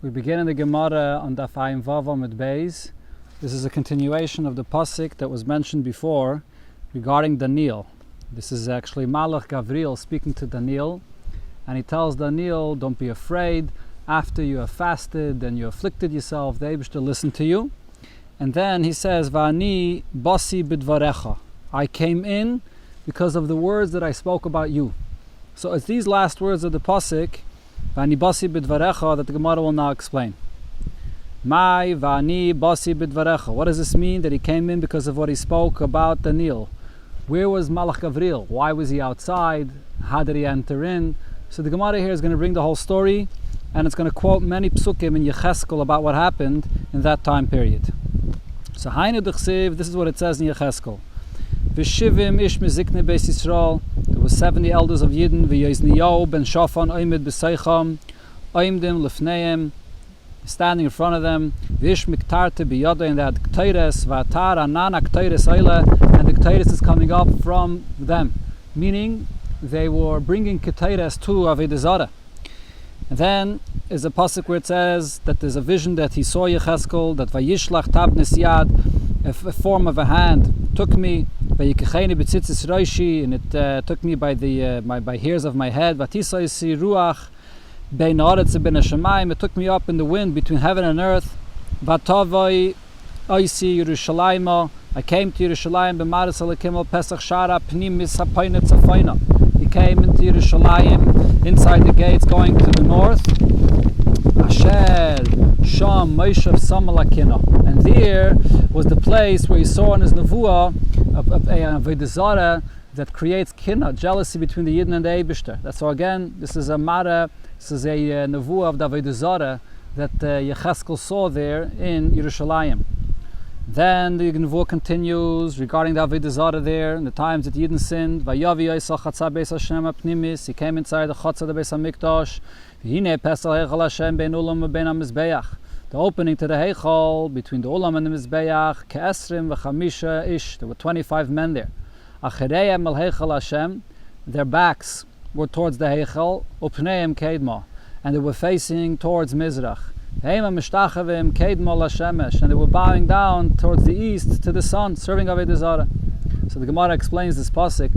We begin in the Gemara on Daf Ayin Vav Amud Beis. This is a continuation of the pasuk that was mentioned before regarding Daniel. This is actually Malach Gavriel speaking to Daniel, and he tells Daniel, don't be afraid. After you have fasted and you afflicted yourself, the Eibishter will listen to you. And then he says, Va'ani basi bidvarecha. I came in because of the words that I spoke about you. So it's these last words of the pasuk, Va'ani basi bidvarecha, that the Gemara will now explain. Mai va'ani basi bidvarecha. What does this mean? That he came in because of what he spoke about Daniel. Where was Malach Gavriel? Why was he outside? How did he enter in? So the Gemara here is going to bring the whole story, and it's going to quote many psukim in Yecheskel about what happened in that time period. So Hainu d'chsiv, this is what it says in Yecheskel. V'shivim ish mizikne beis Yisrael. There were 70 elders of Yidden. V'yezniyahu ben Shafan oimid b'seicham. Oimdim lefneim. Standing in front of them. V'ish miktarte b'yada. And they had k'teires. V'atar anan k'teires oile. And the k'teires is coming up from them. Meaning, they were bringing k'teires to Avodah Zarah. And then is a pasuk where it says that there's a vision that he saw Yecheskel, that vayishlach tabnes yad, a form of a hand took me, vayikecheni b'tzitzis roishi, and it took me by the by hairs of my head, vatisayisi ruach bein haaretz u'bein hashamayim, it took me up in the wind between heaven and earth, vatavai oisi Yerushalayim, I came to Yerushalayim b'maris alakim al pesach shara pnim misapoynet zafoyna. He came into Yerushalayim, inside the gates going to the north. Asher Sham Moshev Samalakina. And there was the place where he saw in his nevuah Avodah Zarah that creates kina, jealousy between the Yidden and the Eibishter. That's so again, this is a nevuah of the Avodah Zarah that Yecheskel saw there in Yerushalayim. Then the Nevuah continues regarding the Avodah Zarah there, in the times that Yidden sinned. Vayavi Yisach Chatzah Beis Hashem Apnimis. He came inside the Chatzah the Beis Hamikdash. V'hinei Pesach Heichal Hashem Bein Ulam U'Bein HaMizbeach. The opening to the Heichal between the Ulam and the Mizbeach. Ke'esrim v'chamisha ish. There were 25 men there. Achereim El Heichal Hashem. Their backs were towards the Heichal. Upneim Keidma. And they were facing towards Mizrach. And they were bowing down towards the east to the sun, serving Avodah Zarah. So the Gemara explains this pasuk.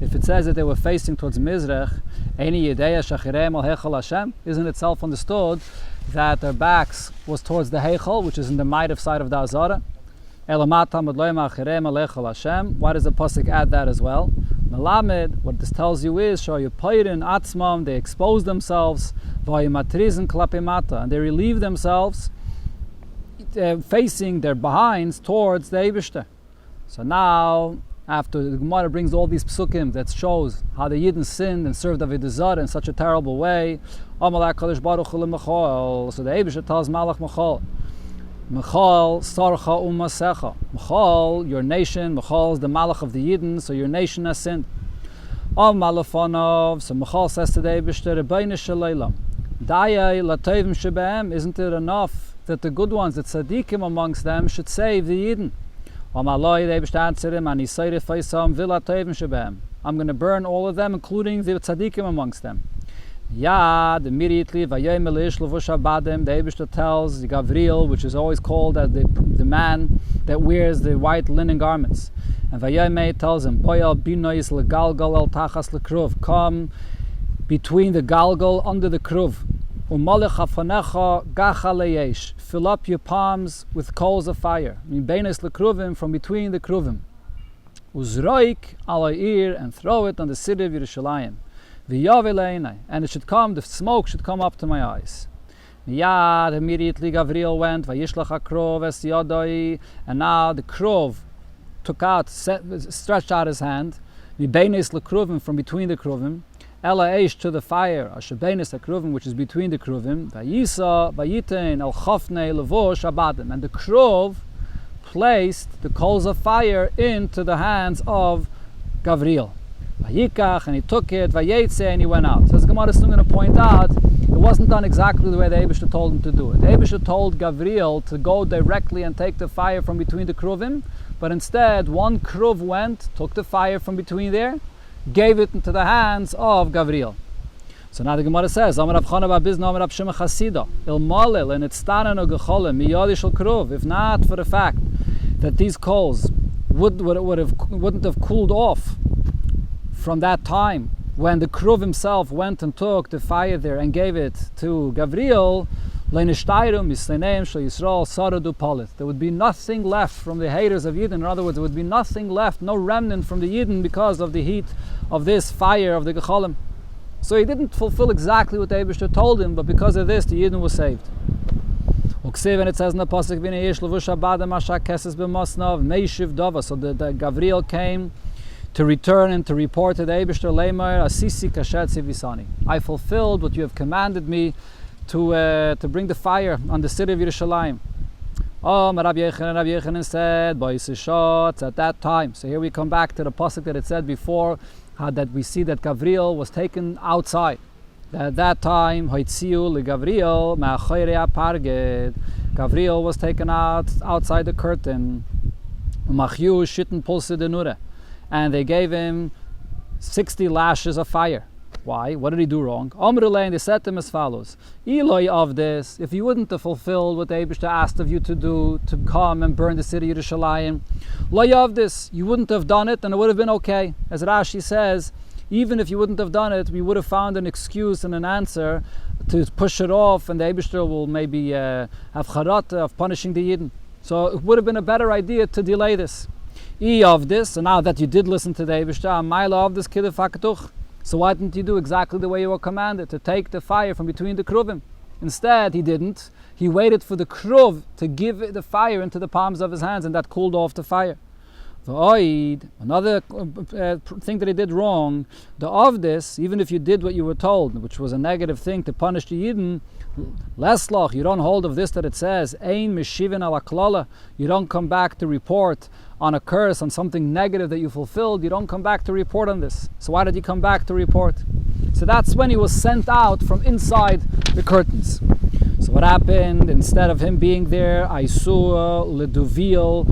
If it says that they were facing towards Mizrach, isn't it self-understood that their backs was towards the Heichal, which is in the Ma'ariv side of the Azara? Why does the pasuk add that as well? Melamed, what this tells you is, they expose themselves, and they relieve themselves, facing their behinds towards the Eibishter. So now, after the Gemara brings all these psukim that shows how the Yidden sinned and served Avodah Zarah in such a terrible way, so the Eibishter tells Malach Mechal, Mechal sarcha umasecha. Mechal, your nation. Mechal is the malach of the Yidden, so your nation has sinned. Al malafonov. So Mechal says to the Eibishter, Rebbeinu shaleilam, Dayai latevim shebehem. Isn't it enough that the good ones, the tzaddikim amongst them, should save the Yidden? Amaloi, the Eibishter answered him, Ani seirif faisam vilatevim shebehem. I'm going to burn all of them, including the tzaddikim amongst them. Yad, immediately, Vayem Elish Levush Abadim, the Eibishter tells the Gavriel, which is always called as the man that wears the white linen garments. And Vayem tells him, Boyal Binois Legalgal El Tachas Lekruv, come between the galgal under the kruv. Umalech Hafanecha Gacha Leyesh, fill up your palms with coals of fire. Beinos Lekruvim, from between the kruvim. Uzroik Alayir, and throw it on the city of Yerushalayim. And it should come, the smoke should come up to my eyes. Miyad, immediately Gavriel went, Vayishlach HaKrov es yadai, and now the Krov took out, stretched out his hand, Mibeines lekruvim, from between the kruvim, Ela eish, to the fire, Ashebeines hakruvim, which is between the kruvim, Vayisa, Vayitain, El Chofnei, Levosh, Abadim, and the Krov placed the coals of fire into the hands of Gavriel. Vayikach, and he took it, Vayetze, and he went out. So as Gemara is soon going to point out, it wasn't done exactly the way the Eibishter told him to do it. The Eibishter told Gavriel to go directly and take the fire from between the kruvim, but instead one kruv went, took the fire from between there, gave it into the hands of Gavriel. So now the Gemara says, Amar Rav Chana bar Bizna, Amar Rav Shimon Chasida, Il Malil, and it's Stanan or Gecholim, Miyadi Shel Kruv, if not for the fact that these coals wouldn't have cooled off from that time when the Kruv himself went and took the fire there and gave it to Gavriel, there would be nothing left from the haters of Yidden. In other words, there would be nothing left, no remnant from the Yidden because of the heat of this fire of the Gecholim. So he didn't fulfill exactly what the Eibishter told him, but because of this, the Yidden was saved. And it says in the Pasuk, so the Gavriel came to return and to report to the Eibishter, I fulfilled what you have commanded me to bring the fire on the city of Yerushalayim. Rabbi Yechanan said, at that time. So here we come back to the pasuk that it said before, that we see that Gavriel was taken outside. At that time, Gavriel was taken outside the curtain. And they gave him 60 lashes of fire. Why? What did he do wrong? And they said to him as follows: Eloi of this, if you wouldn't have fulfilled what the Eibishter asked of you to do, to come and burn the city of Yerushalayim, Loi of this, you wouldn't have done it and it would have been okay. As Rashi says, even if you wouldn't have done it, we would have found an excuse and an answer to push it off, and the Eibishter will maybe have charata of punishing the Yidden. So it would have been a better idea to delay this. Of this, and now that you did listen to the Eibishter, Maila of this kidduch. So why didn't you do exactly the way you were commanded, to take the fire from between the kruvim? Instead, he didn't. He waited for the kruv to give the fire into the palms of his hands, and that cooled off the fire. Another thing that he did wrong, the of this, even if you did what you were told, which was a negative thing to punish the Yidden, Leslach, you don't hold of this that it says, Ein Meshivin ala klala, you don't come back to report on a curse, on something negative that you fulfilled, you don't come back to report on this. So why did you come back to report? So that's when he was sent out from inside the curtains. So what happened, instead of him being there, Aisua, Leduvil,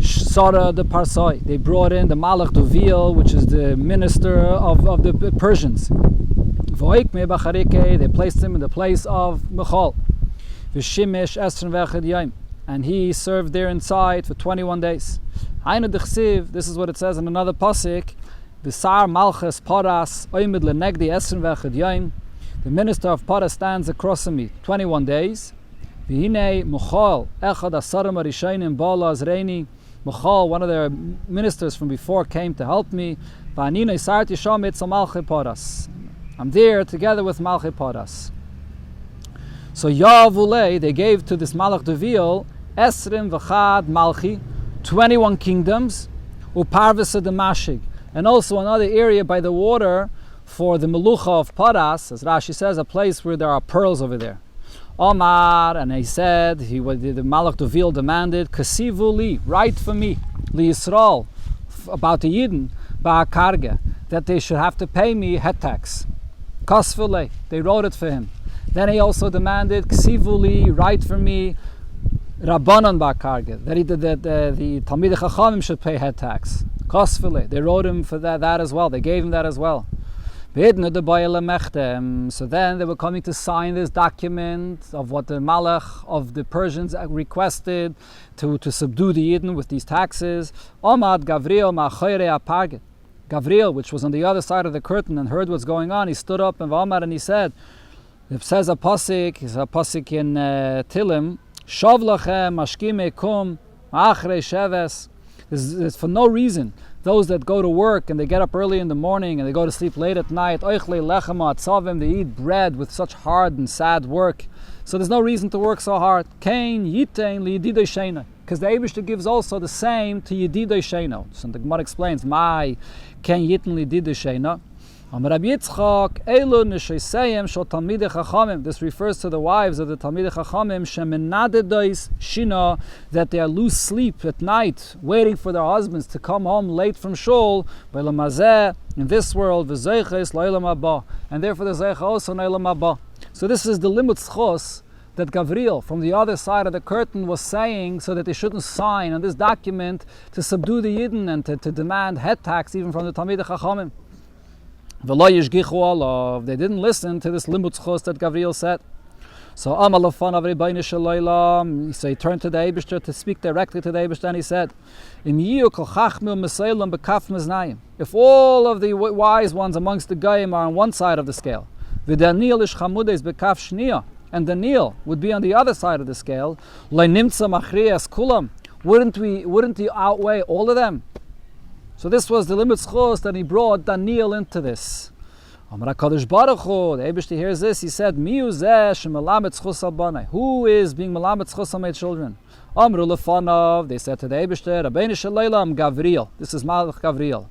Sara the Parsai, they brought in the Malach Duvil, which is the minister of the Persians. They placed him in the place of Michal. And he served there inside for 21 days. This is what it says in another pasuk. The minister of Paras stands across from me 21 days. Michal, one of their ministers from before, came to help me. I'm there together with Malchei Paras. So Yavule, they gave to this Malach Duvil Esrim v'chad Malchi, 21 kingdoms, Uparvisa de Mashig, and also another area by the water for the Melucha of Paras, as Rashi says, a place where there are pearls over there. Omar, and he said, the Malach Duvil demanded, Kasivu li, write for me, li Yisrael, about the Yidden, ba'akarga, that they should have to pay me het tax. Kasvule, they wrote it for him. Then he also demanded, Kasivu li, write for me, Rabbanon ba'akarga, that the Talmidei Chachamim should pay het tax. Kasvule, they wrote him for that as well, they gave him that as well. So then they were coming to sign this document of what the Malach of the Persians requested to subdue the Yidden with these taxes. Gavriel, which was on the other side of the curtain and heard what's going on, he stood up and he said, it says a pasuk in Tilim, Shav lachem mashkim ekum achrei sheves. There's for no reason. Those that go to work and they get up early in the morning and they go to sleep late at night, they eat bread with such hard and sad work. So there's no reason to work so hard. Because the Eibishter gives also the same to Yedidei Sheino. So the Gemara explains, "My ken yitin Yedidei Sheino." This refers to the wives of the Talmidei Chachamim, that they are lose sleep at night, waiting for their husbands to come home late from shul, in this world, and therefore the Zeicha also in Eilam Haba. So this is the limut schos that Gavriel, from the other side of the curtain, was saying, so that they shouldn't sign on this document to subdue the Yidden and to demand head tax even from the Talmidei Chachamim. V'lo yishgichu olav. They didn't listen to this limud zchus that Gavriel said. So Amalafan of Rebbeinu Shalaylam. So he turned to the Eibishter to speak directly to the Eibishter, and he said, if all of the wise ones amongst the Goyim are on one side of the scale, and the Nil would be on the other side of the scale, wouldn't he outweigh all of them? So this was the limit schos that he brought Daniel into this. Amar HaKadosh Baruch Hu, the Eibishter hears this, he said, who is being melamed schus on my children? Amru lefanav, they said to the Eibishter, Rabbeinu Shalaylam Gavriel. This is Malach Gavriel.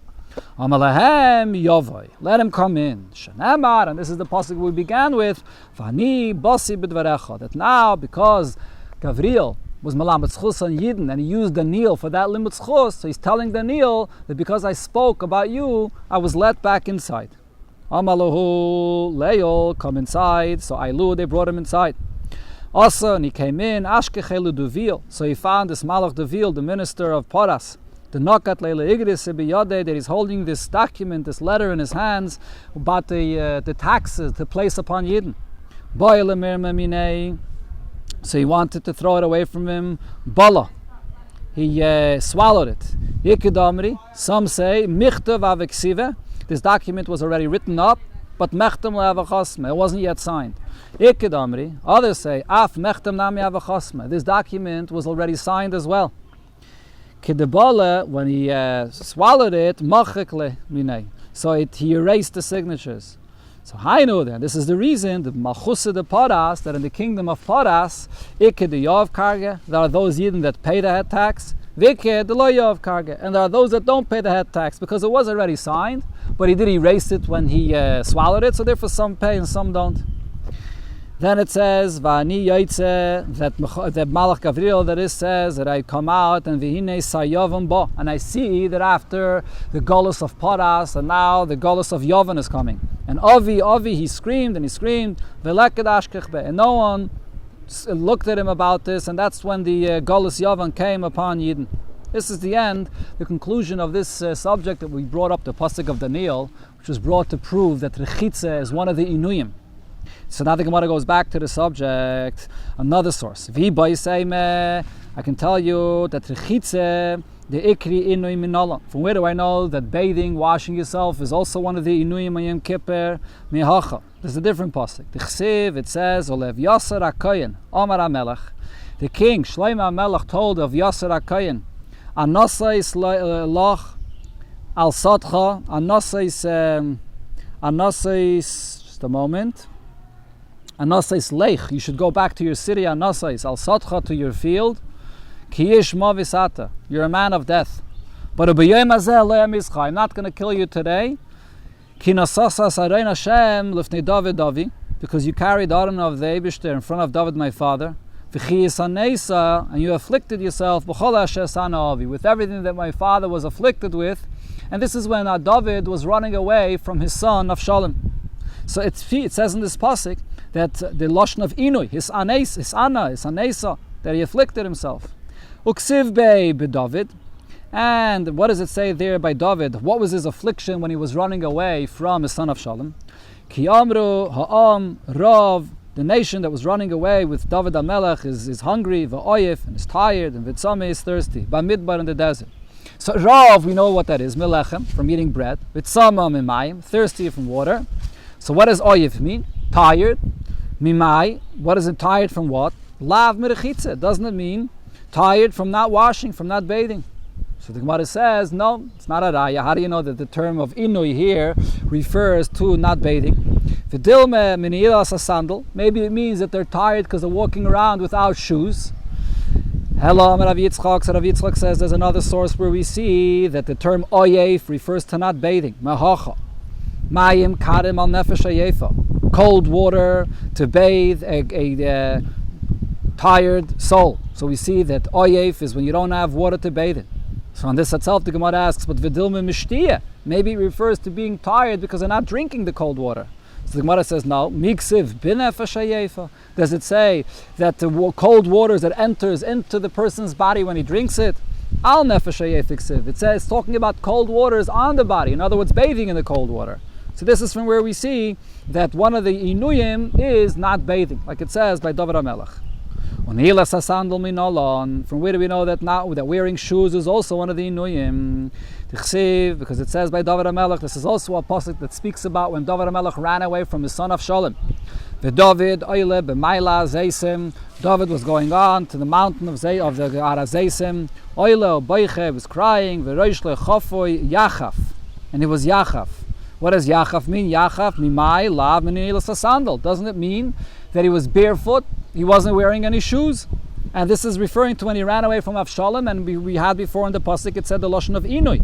Amar lahem Yovai, let him come in. Shanamar, and this is the pasuk we began with, Vani basi b'dvarecha, that now because Gavriel was melamed schus on Yidden, and he used Daniel for that limud schus, so he's telling Daniel that because I spoke about you, I was let back inside. Amalahu Leol, come inside. So Ailu, they brought him inside. Also, and he came in, Ashkechelu Duvil. So he found this Malach Duvil, the minister of Paras, the Nokat Leila Igris Sebiyade, that he's holding this document, this letter in his hands about the taxes to place upon Yidden. So he wanted to throw it away from him. Bala. He swallowed it. Yikidamri, some say, Michtav Aveksive. This document was already written up, but mechtem le'avachasme, it wasn't yet signed. Ikidamri, others say, af mechtem nami avachasme, this document was already signed as well. Kidebale, when he swallowed it, machekle minei, so he erased the signatures. So Hainu then, this is the reason, the Malchusa de Paras, that in the kingdom of Paras, Ikke de Yov Karge, there are those Yidden that pay the head tax, Vike de Lo Yov Karge, and there are those that don't pay the head tax, because it was already signed, but he did erase it when he swallowed it, so therefore some pay and some don't. Then it says, Va'ani Yaitze, that Malach Gavriel, that it says, that I come out, and Vihine Sayovam Bo, and I see that after the Golus of Paras, and now the Golus of Yovan is coming. And Avi, he screamed, Veleked Ashkechbe, and no one looked at him about this, and that's when the Golus Yovan came upon Yidden. This is the end, the conclusion of this subject that we brought up, the Pasuk of Daniel, which was brought to prove that Rechitze is one of the Inuyim. So now the Gemara goes back to the subject, another source. I can tell you that Rechitze, the Ikri Inui Minola. From where do I know that bathing, washing yourself, is also one of the Inuyim Yom Kippur? Mihacha. There's a different pasuk. The Chsiv, it says, Olev Yasser HaKoyen, Omar HaMelech. The king, Shlomo HaMelech, told of Yasser HaKoyen, Anasais Loch Al Sotcha, Anasais, just a moment. Anasais Lech, you should go back to your city, Anasais, Al Sotcha, to your field. Kiyish Movisata, you're a man of death. But I'm not going to kill you today. Because you carried the Aron of the Eibishter in front of David my father. And you afflicted yourself with everything that my father was afflicted with. And this is when David was running away from his son Avshalom. So it says in this pasuk that the Lashon of Inui, his Anesa, that he afflicted himself. Uksiv be David. And what does it say there by David? What was his affliction when he was running away from his son Avshalom? Ki amru ha'am rav, the nation that was running away with David HaMelech is hungry, v'oyef, and is tired, and v'tzame is thirsty, b'midbar in the desert. So rav, we know what that is, melechem, from eating bread, v'tzama mimayim, thirsty from water. So what does oyef mean? Tired. Mimai, what is it tired from what? Lav merechitze, doesn't it mean tired from not washing, from not bathing? So the Gemara says, no, it's not a raya. How do you know that the term of inui here refers to not bathing? V'dilme minilas a sandal. Maybe it means that they're tired because they're walking around without shoes. Hello, Rav Yitzchak. So Rav Yitzchak says there's another source where we see that the term oyef refers to not bathing. Mahacha. Mayim karim al nefesh hayefa. Cold water to bathe a tired soul. So we see that oyef is when you don't have water to bathe in. So on this itself, the Gemara asks, but v'dilme mishtiyah, maybe it refers to being tired because they're not drinking the cold water. So the Gemara says, no, miksiv binefesh hayefa. Does it say that the cold water that enters into the person's body when he drinks it? Al nefesh hayefa ksiv. It says, talking about cold waters on the body. In other words, bathing in the cold water. So this is from where we see that one of the inuyim is not bathing, like it says by David HaMelech. From where do we know that wearing shoes is also one of the inuyim? Because it says by David HaMelech, this is also a pasuk that speaks about when David HaMelech ran away from his son Avshalom. David was going on to the mountain of the Ara Zeisim. Was crying. And it was Yachaf. What does Yachaf mean? Yachaf, mimai, lav, minilas sandal. Doesn't it mean that he was barefoot? He wasn't wearing any shoes? And this is referring to when he ran away from Avshalom, and we had before in the pasuk it said the lashon of Inui.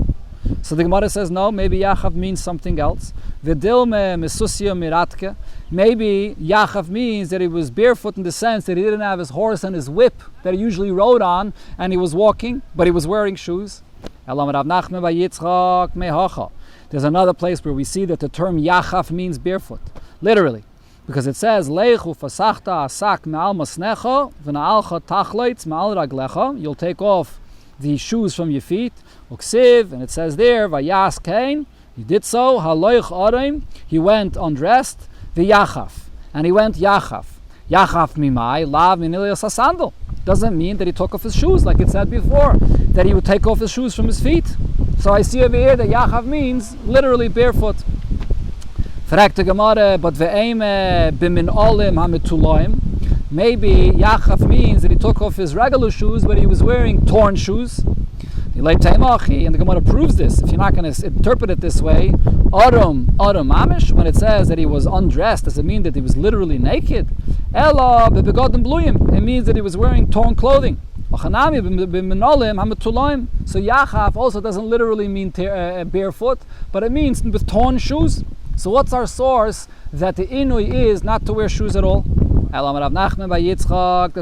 So the Gemara says no, maybe Yachav means something else. V'dilme mesusya miratke. Maybe Yachav means that he was barefoot in the sense that he didn't have his horse and his whip that he usually rode on, and he was walking, but he was wearing shoes. There's another place where we see that the term Yachav means barefoot, literally. Because it says, Leichu fasachta asak me'al masnecha v'na'alcha tachleitz me'al raglecha. You'll take off the shoes from your feet. Uksiv, and it says there, Vayas kain. He did so. Haloich arim. He went undressed. V'yachaf. And he went Yachaf. Yachaf mimai, lav minilias sandal. Doesn't mean that he took off his shoes, like it said before, that he would take off his shoes from his feet. So I see over here that Yachav means literally barefoot. Fragt the Gemara, but ve'eme bimin olim hametulaim. Maybe Yachav means that he took off his regular shoes, but he was wearing torn shoes. And the Gemara proves this. If you're not going to interpret it this way, Arum Amish, when it says that he was undressed, does it mean that he was literally naked? Ella bebegodim bluyim. It means that he was wearing torn clothing. So Yachav also doesn't literally mean barefoot, but it means with torn shoes. So what's our source that the inui is not to wear shoes at all? There's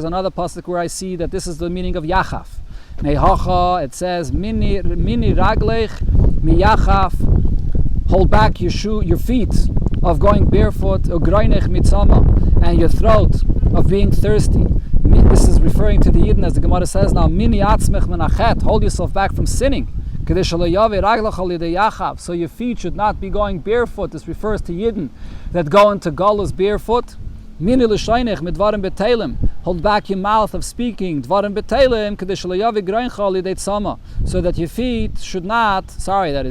another pasuk where I see that this is the meaning of Yachav. It says, Mini raglech miyachaf. Hold back your feet of going barefoot, ugreinech mitzama, and your throat of being thirsty. This is referring to the Yidden, as the Gemara says now, Mini atzmech menachet. Hold yourself back from sinning. So your feet should not be going barefoot. This refers to Yidden that go into Galus barefoot. Hold back your mouth of speaking, so that your feet should not,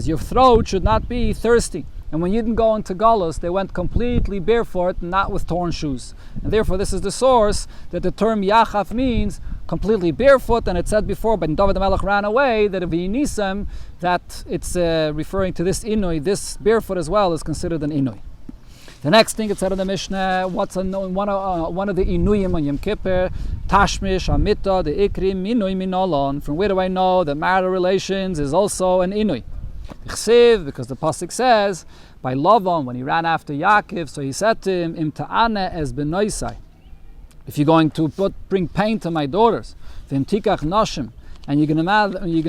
your throat should not be thirsty. And when you didn't go into Galus, they went completely barefoot, not with torn shoes. And therefore this is the source that the term Yachav means completely barefoot, and it said before, but David HaMelech ran away, that if he nisam, that it's referring to this inui, this barefoot as well is considered an inui. The next thing it said in the Mishnah, one of the inuyim on Yom Kippur, Tashmish, Amita, the Ikrim, Inui Minolon. From where do I know that marital relations is also an inui? Because the pasuk says, by Lavan, when he ran after Yaakov, so he said to him, Im ta'ane es benoisai. If you're going to bring pain to my daughters, V'im tikach nashim, and you're going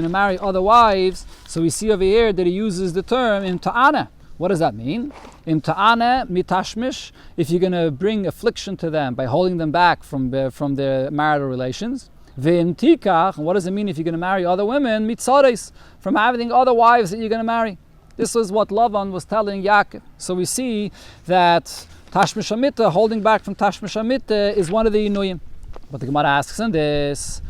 to marry other wives, so we see over here that he uses the term Im ta'ane. What does that mean? Im ta'ane mitashmish, if you're going to bring affliction to them by holding them back from their marital relations. V'im tikach, and what does it mean if you're going to marry other women? Mitzares, from having other wives that you're going to marry. This is what Lavan was telling Yaakov. So we see that Tashmish Amita, holding back from Tashmish Amita, is one of the Inuyim. But the Gemara asks in this,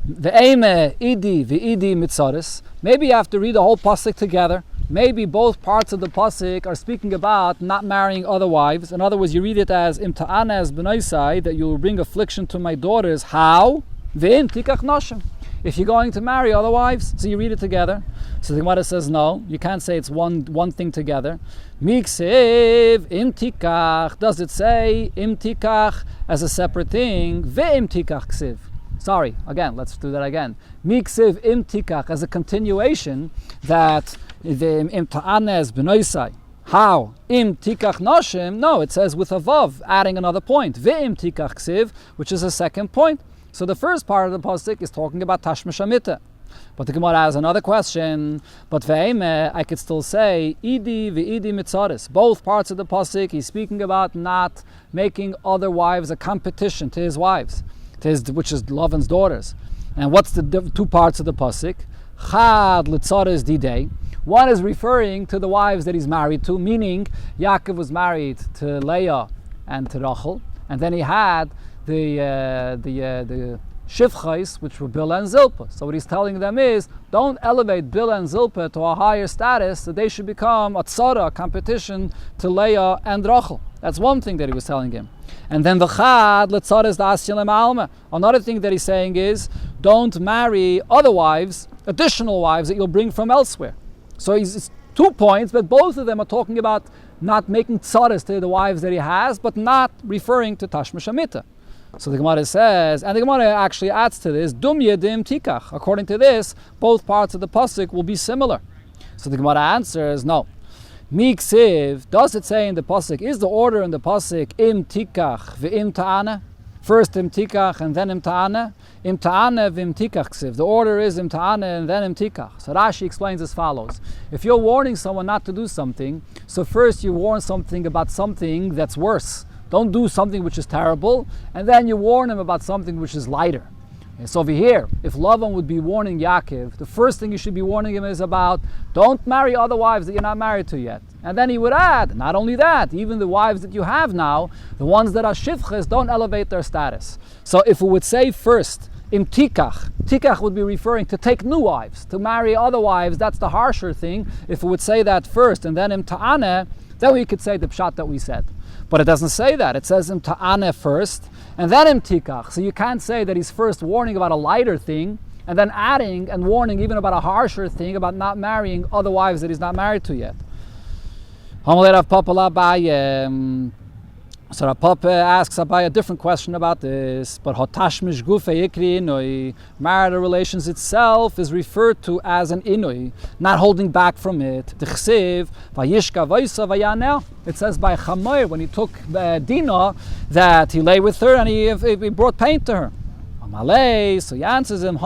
Ve'eme idi ve'idi mitzares. Maybe you have to read the whole pasuk together. Maybe both parts of the pasuk are speaking about not marrying other wives. In other words, you read it as Im ta'ana as b'noisai, that you will bring affliction to my daughters. How? Ve'im tikach nashim. If you're going to marry other wives, so you read it together. So the Gemara says no, you can't say it's one thing together. Miksev im tikach. Does it say im tikach as a separate thing? Ve'im tikach ksiv. Sorry, again, let's do that again. Miksev im tikach as a continuation that the im ta'anes b'noisai. How? Im tikach noshim? No, it says with a vav, adding another point. Ve'im tikach ksiv, which is a second point. So the first part of the pasuk is talking about Tashmish Amita. But the Gemara has another question. But ve'eme, I could still say idi ve'idi mitzaris. Both parts of the pasuk, he's speaking about not making other wives a competition to his wives, which is Lavan's daughters. And what's the two parts of the pasuk? Chad litzaris didei. One is referring to the wives that he's married to, meaning Yaakov was married to Leah and to Rachel, and then he had the Shivchais, which were Bilhah and Zilpah. So what he's telling them is, don't elevate Bilhah and Zilpah to a higher status, so they should become a tzara, a competition to Leah and Rachel. That's one thing that he was telling him. And then the Chad, Letzares Da'asyalim Alma. Another thing that he's saying is, don't marry other wives, additional wives that you'll bring from elsewhere. So it's 2 points, but both of them are talking about not making tzaras to the wives that he has, but not referring to Tashmish Amita. So the Gemara says, and the Gemara actually adds to this, Dum Yedim Tikach. According to this, both parts of the pasuk will be similar. So the Gemara answers, no. Miksiv, does it say in the pasuk, is the order in the pasuk Im Tikach v'Im Ta'ana? First Im Tikach and then Im Ta'ana? Im Ta'ana v'Im Tikach ksiv. The order is Im Ta'ana and then Im Tikach. So Rashi explains as follows. If you're warning someone not to do something, so first you warn something about something that's worse. Don't do something which is terrible, and then you warn him about something which is lighter. And so over here, if Lavan would be warning Yaakov, the first thing you should be warning him is about, don't marry other wives that you're not married to yet. And then he would add, not only that, even the wives that you have now, the ones that are shivches, don't elevate their status. So if we would say first, Im Tikach, Tikach would be referring to take new wives, to marry other wives, that's the harsher thing. If we would say that first, and then Im Ta'aneh, then we could say the pshat that we said. But it doesn't say that. It says Im Ta'aneh first, and then Im Tikach. So you can't say that he's first warning about a lighter thing, and then adding and warning even about a harsher thing, about not marrying other wives that he's not married to yet. So Rav Papa asks Abai a different question about this. But Hotashmish Gufei Ikri Inui, marital relations itself is referred to as an Inui, not holding back from it. It says by Chamoir, when he took Dinah, that he lay with her and he brought pain to her. So he answers him,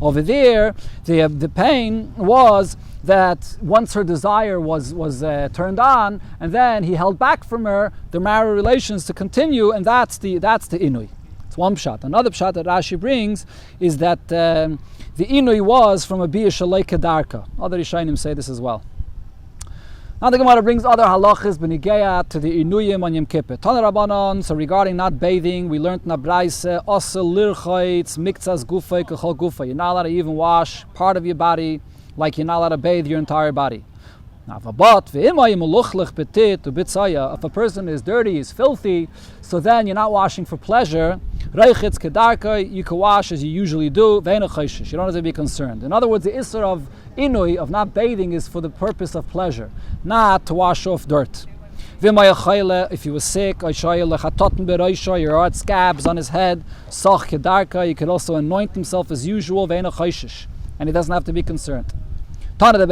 over there, the pain was that once her desire was turned on, and then he held back from her the marital relations to continue, and that's the inui. It's one pshat. Another pshat that Rashi brings is that the inui was from a bia shalei kedarka. Other Rishonim say this as well. Now the Gemara brings other halachas b'nigeya to the inuyim on Yom Kippur. Tana Rabbanon, so regarding not bathing, we learned in Abraise, osel lirchayitz, miktzas gufay, kechol gufay. You're not allowed to even wash part of your body like you're not allowed to bathe your entire body. Now, if a person is dirty, is filthy, so then you're not washing for pleasure. You can wash as you usually do. You don't have to be concerned. In other words, the issur of inui, of not bathing, is for the purpose of pleasure, not to wash off dirt. If he was sick, your heart scabs on his head, he could also anoint himself as usual, and he doesn't have to be concerned. We learned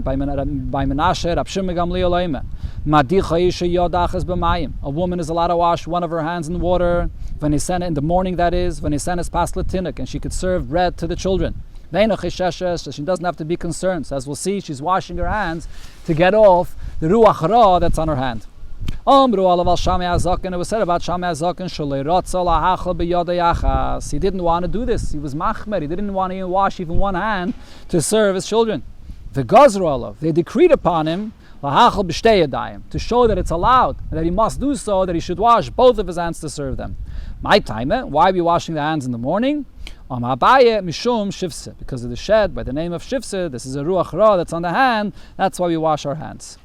by Menashe, a woman is allowed to wash one of her hands in water, in the morning that is, and she could serve bread to the children. So she doesn't have to be concerned. So as we'll see, she's washing her hands to get off the ruach ra that's on her hand. It was said about Shammai Zaken, he didn't want to do this. He was machmer. He didn't want to even wash even one hand to serve his children. The Gazrolov, they decreed upon him to show that it's allowed, that he must do so, that he should wash both of his hands to serve them. My time, why are we washing the hands in the morning? Because of the shed by the name of Shivse. This is a ruach ra that's on the hand. That's why we wash our hands.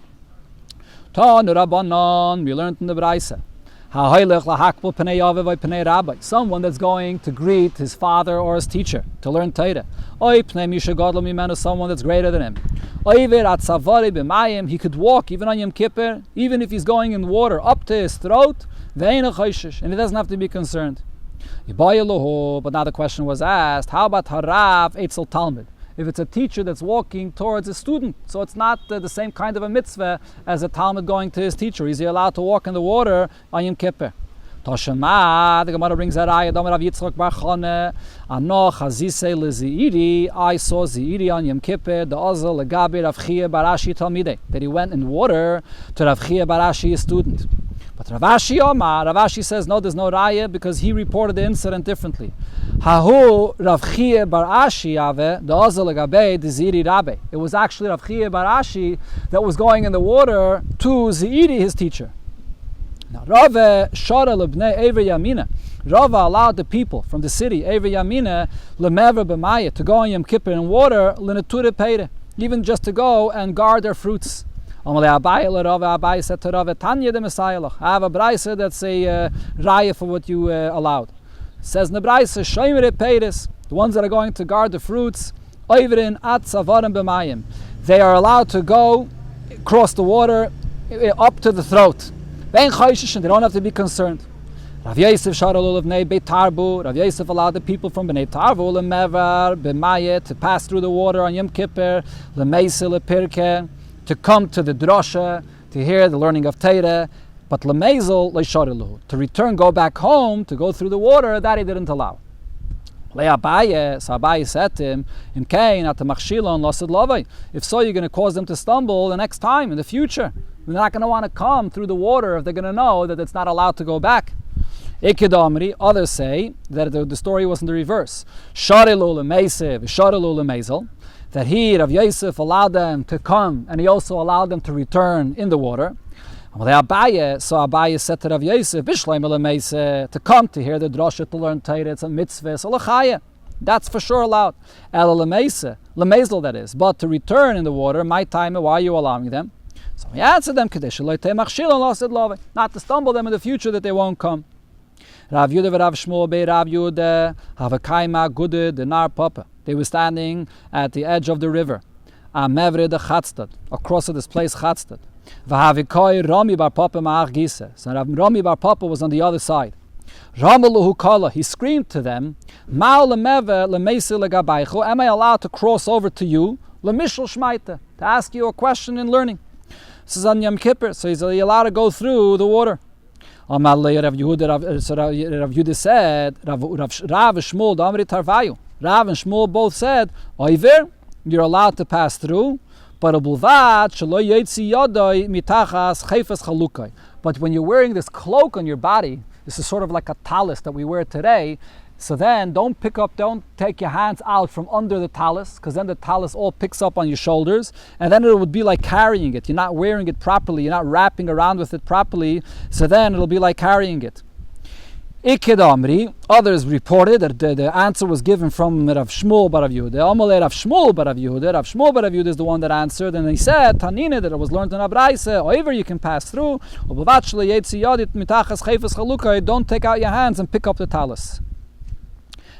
We learned in the Braise. Someone that's going to greet his father or his teacher to learn Torah. Someone that's greater than him. He could walk even on Yom Kippur, even if he's going in water up to his throat, and he doesn't have to be concerned. But now the question was asked, how about Harav Eitzel Talmud? If it's a teacher that's walking towards a student, so it's not the same kind of a mitzvah as a Talmud going to his teacher. Is he allowed to walk in the water on Yom Kippur? Toshema, the Gemara brings a raya, Dom Rav Yitzchak Bar Chane, Anoch Hazise Leziiri, I saw Ziiri on Yom Kippur, the Ozel Legabi Rav Chia Barashi Talmidei, that he went in water to Rav Chia Barashi, a student. But Ravashi says no, there's no raya because he reported the incident differently. Hahu Rav Chiya bar Ashi ave da'azal legabe deziri rabbe. It was actually Rav Chiya bar Ashi that was going in the water to Zeiri, his teacher. Now Rava shara lebnei Ever Yamina. Rava allowed the people from the city Ever Yamina lemever b'maya to go on Yom Kippur in water l'neture peire, even just to go and guard their fruits. Abai said to Rava, Tanya de Messiah, I have a braisa that's a raya for what you allowed. It says in the braisa, Shoymere Peiris, the ones that are going to guard the fruits, Oivrin at Savarim b'mayim. They are allowed to go across the water up to the throat. They don't have to be concerned. Rav Yosef Sharalul of Nei Beit Tarbu. Rav Yosef allowed the people from Bnei Tarbu lemevar b'mayet to pass through the water on Yom Kippur, lemeise lepirke, to come to the drosha, to hear the learning of Torah, but lemezel leisharilu, to return, go back home, to go through the water, that he didn't allow. Le'abaye, so Abaye said to him, Im kain at machshilon losid lovay. If so, you're going to cause them to stumble the next time, in the future. They're not going to want to come through the water if they're going to know that it's not allowed to go back. Ikidamri, others say that the story was in the reverse. Sharilu le'meisev, sharilu le'mezel. That he, Rav Yosef, allowed them to come, and he also allowed them to return in the water. So Abaye said to Rav Yosef, to come to hear the drosha, to learn Torah, it's a mitzvah, so l'chaya. That's for sure allowed. Lemezel, that is. But to return in the water, my time, why are you allowing them? So he answered them, not to stumble them in the future that they won't come. Rav Yudah v'Rav Shmuel be Rav Yudah have a kaima gude the nar papa. They were standing at the edge of the river, Mevre de Chatztad, across of this place Chatztad. V'havikoi Rami bar Papa ma'ach gise. So Rami bar Papa was on the other side. Ramaluhu kala, he screamed to them, Ma'al lemeve lemeisi legabaycho. Am I allowed to cross over to you, lemishal shmaita, to ask you a question in learning? This is on Yom Kippur, so he's allowed to go through the water. Rav Yehuda said, Rav Shmuel Damri Tarvayu. Rav and Shmuel both said, Oiver, you're allowed to pass through, but when you're wearing this cloak on your body, this is sort of like a talis that we wear today, so then don't take your hands out from under the talis, because then the talis all picks up on your shoulders, and then it would be like carrying it. You're not wearing it properly, you're not wrapping around with it properly, so then it'll be like carrying it. Ikedamri, others reported that the answer was given from Rav Shmuel bar Rav Yehuda. Amalei Rav Shmuel bar Rav Yehuda. Rav Shmuel bar Rav Yehuda is the one that answered, and he said, Tanina, that it was learned in Abraise, however you can pass through, don't take out your hands and pick up the talis.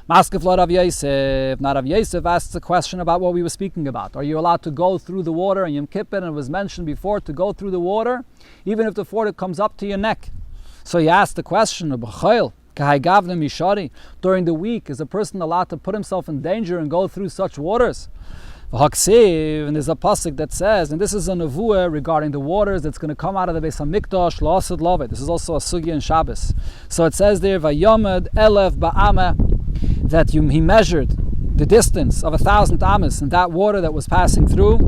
Maskefla Rav Yosef. Now Rav Yosef asks a question about what we were speaking about. Are you allowed to go through the water in Yom Kippur? And it was mentioned before to go through the water, even if the water comes up to your neck. So he asked the question, during the week, is a person allowed to put himself in danger and go through such waters? And there's a pasuk that says, and this is a nevuah regarding the waters that's going to come out of the Beis Hamikdash, La'asad Loveh. This is also a sugya in Shabbos. So it says there, Vayomad Elef Ba'ama, that he measured the distance of 1,000 amas in that water that was passing through.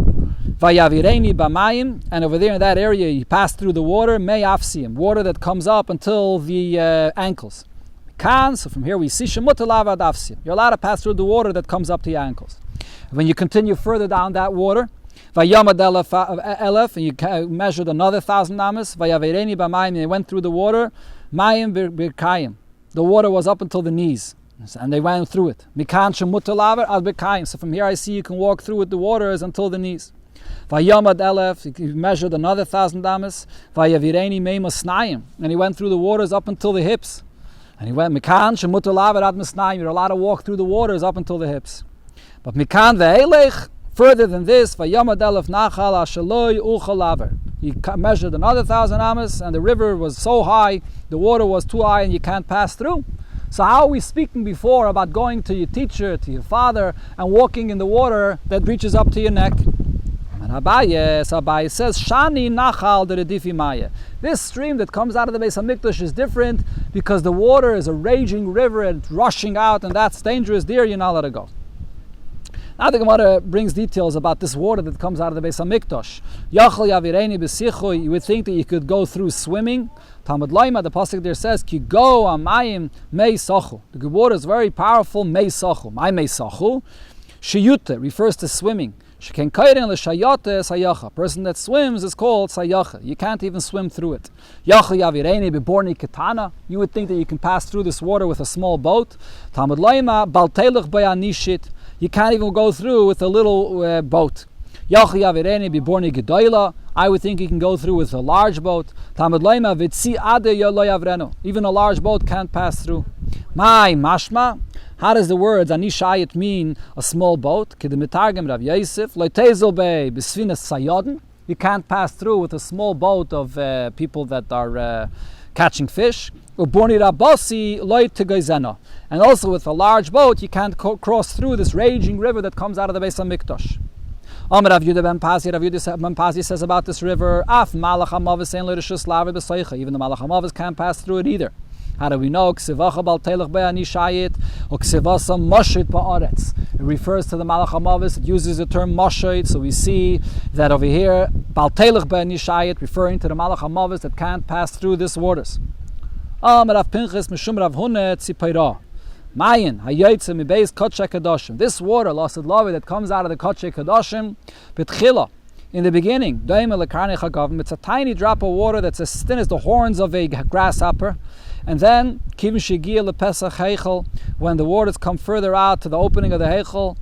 Vayavireni b'mayim, and over there in that area he passed through the water, Mei Afsiyim, water that comes up until the ankles. So from here we see Shemutalav ad Afsiyim. You're allowed to pass through the water that comes up to your ankles. When you continue further down that water, Vayamad Elef, and you measured another 1,000 amas, Vayavireni b'mayim, and they went through the water, Mayim birkayim. The water was up until the knees. And they went through it. So from here I see you can walk through with the waters until the knees. Vayamad Elef, he measured another 1,000 amas. Vayavireni meimas snayim, and he went through the waters up until the hips. And he went Mikan shemutalav ad misnayim. You're allowed to walk through the waters up until the hips. But Mikan ve'elech, further than this, Vayamad Elef nachal ashaloi uchalaver. He measured another 1,000 amas, and the river was so high, the water was too high, and you can't pass through. So how are we speaking before about going to your teacher, to your father, and walking in the water that reaches up to your neck? And Abaye says, Shani nachal de redifi maya. This stream that comes out of the Beis Hamikdash is different because the water is a raging river and rushing out, and that's dangerous. There, you're not allowed to go. Now the Gemara brings details about this water that comes out of the Beis HaMikdash. Yachal yavireni b'sichu, you would think that you could go through swimming. Talmud Laima, the pasuk there says, Ki go amayim mei sachu. The good water is very powerful, mei sachu. My mei sachu. Shiyute refers to swimming. Sheken kairin l'shayate sayacha. A person that swims is called sayacha. You can't even swim through it. Yachal yavireni b'borni ketana. You would think that you can pass through this water with a small boat. Talmud Laima, baltelech bayanishit. You can't even go through with a little boat. Yachal yavireni b'borni gedoyla. I would think you can go through with a large boat. Talmud Laima v'tzi ade yolo yavrenu. Even a large boat can't pass through. My mashma. How does the words anishayit mean a small boat? Kedemetargem Rav Yosef loitezel be b'sfinas sayodin. You can't pass through with a small boat of people that are catching fish. Uborni rabasi loitegoizena. And also with a large boat, you can't cross through this raging river that comes out of the Beis HaMikdash. Amar Rav Yudah ben Pazi, Rav Yudah ben Pazi says about this river, Af malach hamavis ein l'rishus laver b'soicha. Even the malach hamavis can't pass through it either. How do we know? Ksivacha bal telech be'anishayit or ksivasa moshit ba'aretz. It refers to the malach hamavis. It uses the term moshit. So we see that over here, bal telech be'anishayit, referring to the malach hamavis that can't pass through these waters. Amar Rav Pinchas mishum Rav Huna tzipaira. Mayin hayotze mibeis kodshe kadoshim. This water, lasad lavi, that comes out of the kodshe kadoshim, betchila. In the beginning, it's a tiny drop of water that's as thin as the horns of a grasshopper. And then, when the waters come further out to the opening of the heichel,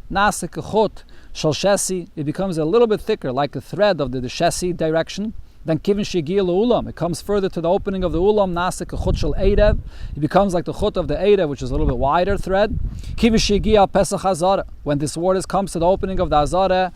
it becomes a little bit thicker, like a thread of the shesi direction. Then it comes further to the opening of the ulam, it becomes like the chut of the erev, which is a little bit wider thread. When this water comes to the opening of the azara,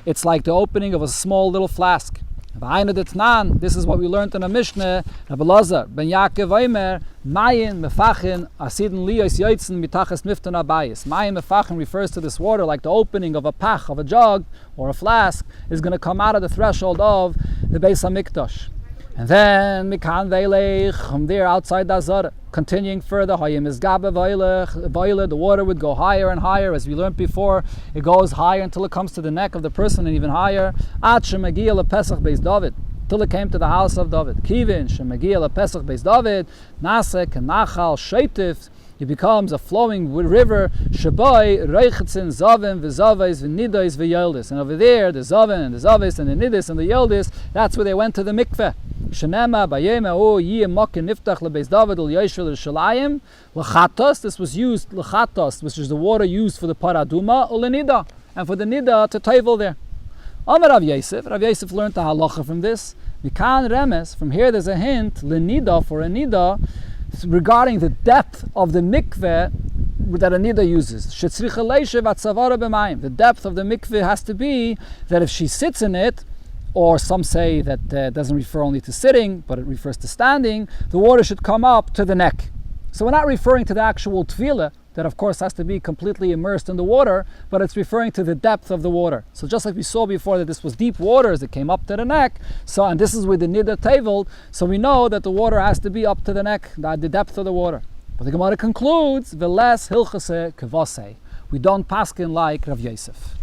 it's like the opening of a small little flask. This is what we learned in a Mishnah. Rabbi Lazar ben Yaakov Omer, Mayin mefachin asidin liyos yoitzen mitachas miftan abayis. Mayin mefachin refers to this water like the opening of a pach, of a jug or a flask, is going to come out of the threshold of the Beis HaMikdash. And then mikan veilech, from there outside the Azara, continuing further, hayim is gabe veilech, the water would go higher and higher. As we learned before, it goes higher until it comes to the neck of the person and even higher. Ad shemagia lepesach beis David, till it came to the house of David. Kivin shemagia lepesach beis David, nasek nachal sheitif. It becomes a flowing river. Shabai reichetzin zavim v'zavais v'nidos v'yeldes. And over there, the zavim and the zavis and the nidis and the yeldes, that's where they went to the mikveh. Shenema bayema o yiyem mokin niftach lebeis David ul yoshvel l'shalayim l'chatos. This was used l'chatos, which is the water used for the paraduma ul nida, and for the nida to tovel there. Amar Rav Yosef. Rav Yosef learned the halacha from this. Mikan remes. From here, there's a hint l'nida, for a nida, regarding the depth of the mikveh that a nida uses. The depth of the mikveh has to be that if she sits in it, or some say that doesn't refer only to sitting, but it refers to standing, the water should come up to the neck. So we're not referring to the actual tefillah, that of course has to be completely immersed in the water, but it's referring to the depth of the water. So just like we saw before that this was deep waters that came up to the neck, and this is where the nida taveled, so we know that the water has to be up to the neck, the depth of the water. But the Gemara concludes, "Veles hilchase kavase." We don't paskin like Rav Yosef.